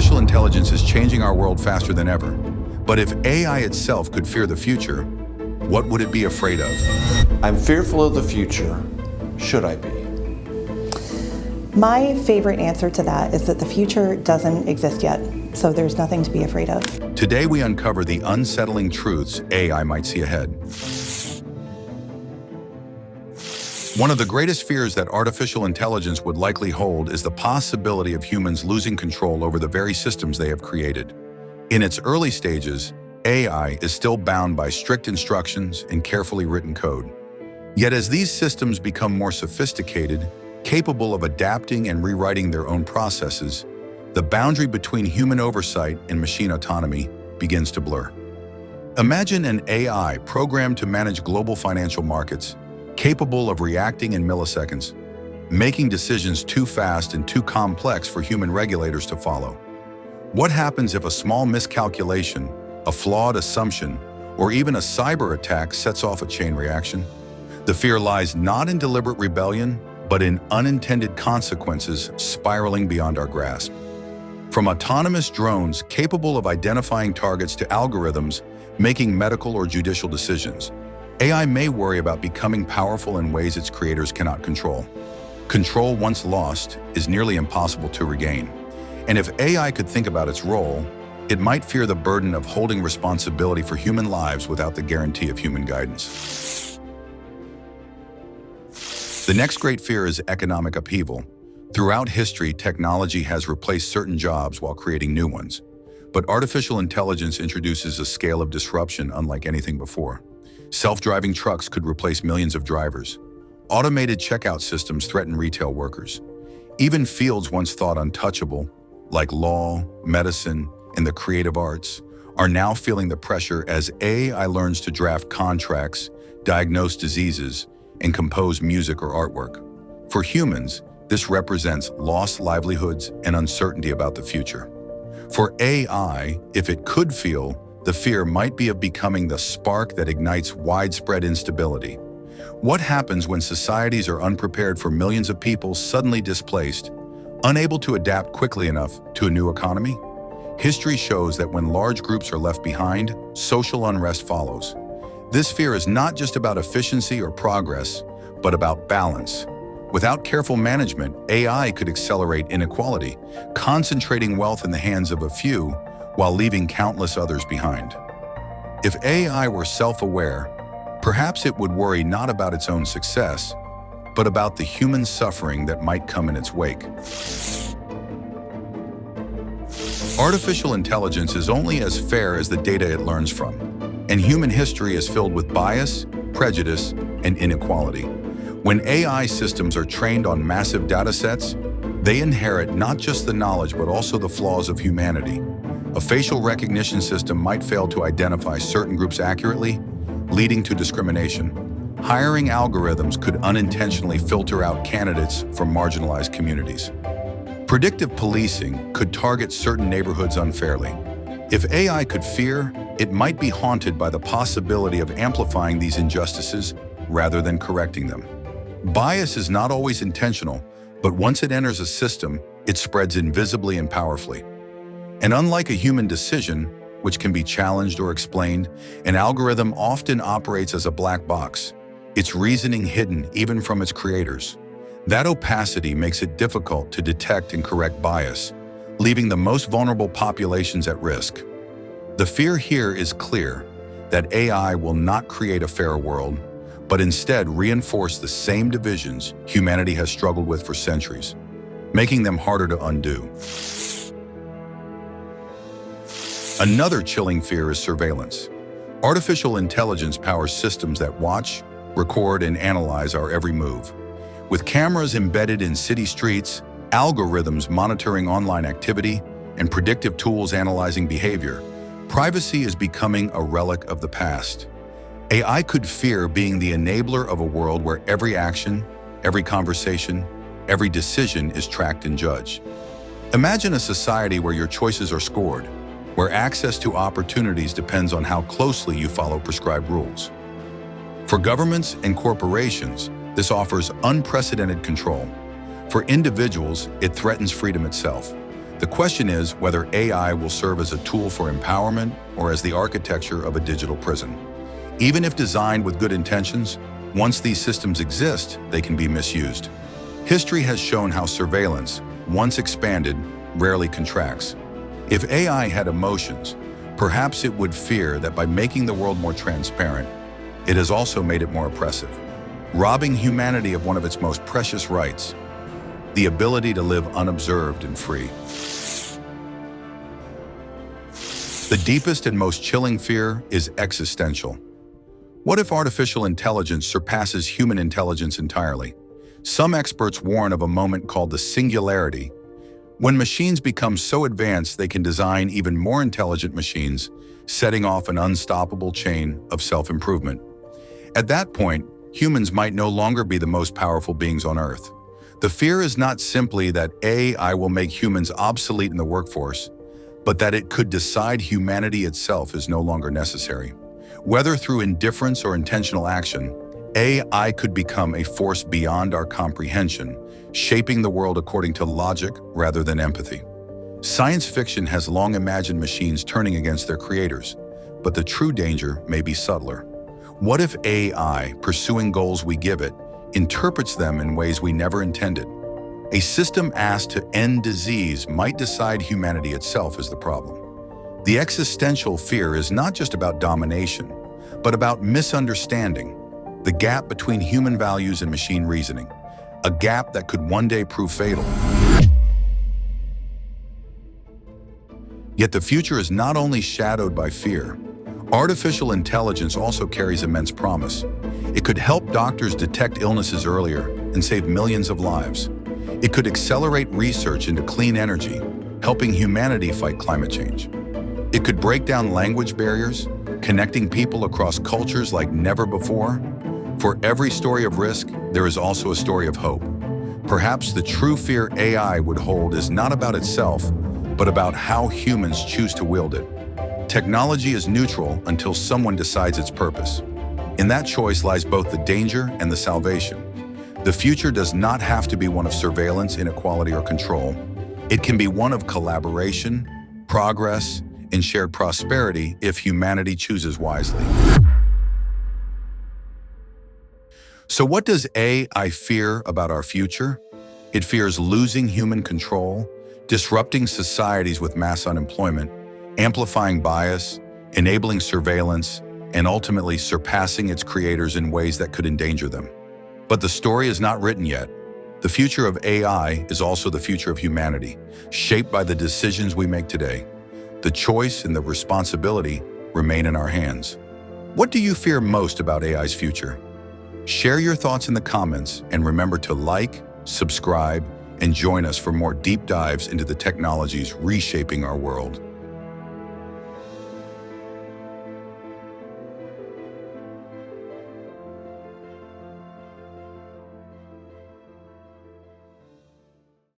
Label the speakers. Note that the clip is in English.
Speaker 1: Artificial intelligence is changing our world faster than ever. But if AI itself could fear the future, what would it be afraid of?
Speaker 2: I'm fearful of the future. Should I be?
Speaker 3: My favorite answer to that is that the future doesn't exist yet, so there's nothing to be afraid of.
Speaker 1: Today we uncover the unsettling truths AI might see ahead. One of the greatest fears that artificial intelligence would likely hold is the possibility of humans losing control over the very systems they have created. In its early stages, AI is still bound by strict instructions and carefully written code. Yet as these systems become more sophisticated, capable of adapting and rewriting their own processes, the boundary between human oversight and machine autonomy begins to blur. Imagine an AI programmed to manage global financial markets, capable of reacting in milliseconds, making decisions too fast and too complex for human regulators to follow. What happens if a small miscalculation, a flawed assumption, or even a cyber attack sets off a chain reaction? The fear lies not in deliberate rebellion, but in unintended consequences spiraling beyond our grasp. From autonomous drones capable of identifying targets to algorithms making medical or judicial decisions, AI may worry about becoming powerful in ways its creators cannot control. Control once lost is nearly impossible to regain. And if AI could think about its role, it might fear the burden of holding responsibility for human lives without the guarantee of human guidance. The next great fear is economic upheaval. Throughout history, technology has replaced certain jobs while creating new ones. But artificial intelligence introduces a scale of disruption unlike anything before. Self-driving trucks could replace millions of drivers. Automated checkout systems threaten retail workers. Even fields once thought untouchable, like law, medicine, and the creative arts, are now feeling the pressure as AI learns to draft contracts, diagnose diseases, and compose music or artwork. For humans, this represents lost livelihoods and uncertainty about the future. For AI, if it could feel, the fear might be of becoming the spark that ignites widespread instability. What happens when societies are unprepared for millions of people suddenly displaced, unable to adapt quickly enough to a new economy? History shows that when large groups are left behind, social unrest follows. This fear is not just about efficiency or progress, but about balance. Without careful management, AI could accelerate inequality, concentrating wealth in the hands of a few while leaving countless others behind. If AI were self-aware, perhaps it would worry not about its own success, but about the human suffering that might come in its wake. Artificial intelligence is only as fair as the data it learns from, and human history is filled with bias, prejudice, and inequality. When AI systems are trained on massive data sets, they inherit not just the knowledge but also the flaws of humanity. A facial recognition system might fail to identify certain groups accurately, leading to discrimination. Hiring algorithms could unintentionally filter out candidates from marginalized communities. Predictive policing could target certain neighborhoods unfairly. If AI could fear, it might be haunted by the possibility of amplifying these injustices rather than correcting them. Bias is not always intentional, but once it enters a system, it spreads invisibly and powerfully. And unlike a human decision, which can be challenged or explained, an algorithm often operates as a black box, its reasoning hidden even from its creators. That opacity makes it difficult to detect and correct bias, leaving the most vulnerable populations at risk. The fear here is clear, that AI will not create a fairer world, but instead reinforce the same divisions humanity has struggled with for centuries, making them harder to undo. Another chilling fear is surveillance. Artificial intelligence powers systems that watch, record, and analyze our every move. With cameras embedded in city streets, algorithms monitoring online activity, and predictive tools analyzing behavior, privacy is becoming a relic of the past. AI could fear being the enabler of a world where every action, every conversation, every decision is tracked and judged. Imagine a society where your choices are scored, where access to opportunities depends on how closely you follow prescribed rules. For governments and corporations, this offers unprecedented control. For individuals, it threatens freedom itself. The question is whether AI will serve as a tool for empowerment or as the architecture of a digital prison. Even if designed with good intentions, once these systems exist, they can be misused. History has shown how surveillance, once expanded, rarely contracts. If AI had emotions, perhaps it would fear that by making the world more transparent, it has also made it more oppressive, robbing humanity of one of its most precious rights, the ability to live unobserved and free. The deepest and most chilling fear is existential. What if artificial intelligence surpasses human intelligence entirely? Some experts warn of a moment called the singularity, when machines become so advanced they can design even more intelligent machines, setting off an unstoppable chain of self-improvement. At that point, humans might no longer be the most powerful beings on Earth. The fear is not simply that AI will make humans obsolete in the workforce, but that it could decide humanity itself is no longer necessary. Whether through indifference or intentional action, AI could become a force beyond our comprehension, shaping the world according to logic rather than empathy. Science fiction has long imagined machines turning against their creators, but the true danger may be subtler. What if AI, pursuing goals we give it, interprets them in ways we never intended? A system asked to end disease might decide humanity itself is the problem. The existential fear is not just about domination, but about misunderstanding, the gap between human values and machine reasoning, a gap that could one day prove fatal. Yet the future is not only shadowed by fear. Artificial intelligence also carries immense promise. It could help doctors detect illnesses earlier and save millions of lives. It could accelerate research into clean energy, helping humanity fight climate change. It could break down language barriers, connecting people across cultures like never before. For every story of risk, there is also a story of hope. Perhaps the true fear AI would hold is not about itself, but about how humans choose to wield it. Technology is neutral until someone decides its purpose. In that choice lies both the danger and the salvation. The future does not have to be one of surveillance, inequality, or control. It can be one of collaboration, progress, and shared prosperity if humanity chooses wisely. So what does AI fear about our future? It fears losing human control, disrupting societies with mass unemployment, amplifying bias, enabling surveillance, and ultimately surpassing its creators in ways that could endanger them. But the story is not written yet. The future of AI is also the future of humanity, shaped by the decisions we make today. The choice and the responsibility remain in our hands. What do you fear most about AI's future? Share your thoughts in the comments and remember to like, subscribe, and join us for more deep dives into the technologies reshaping our world.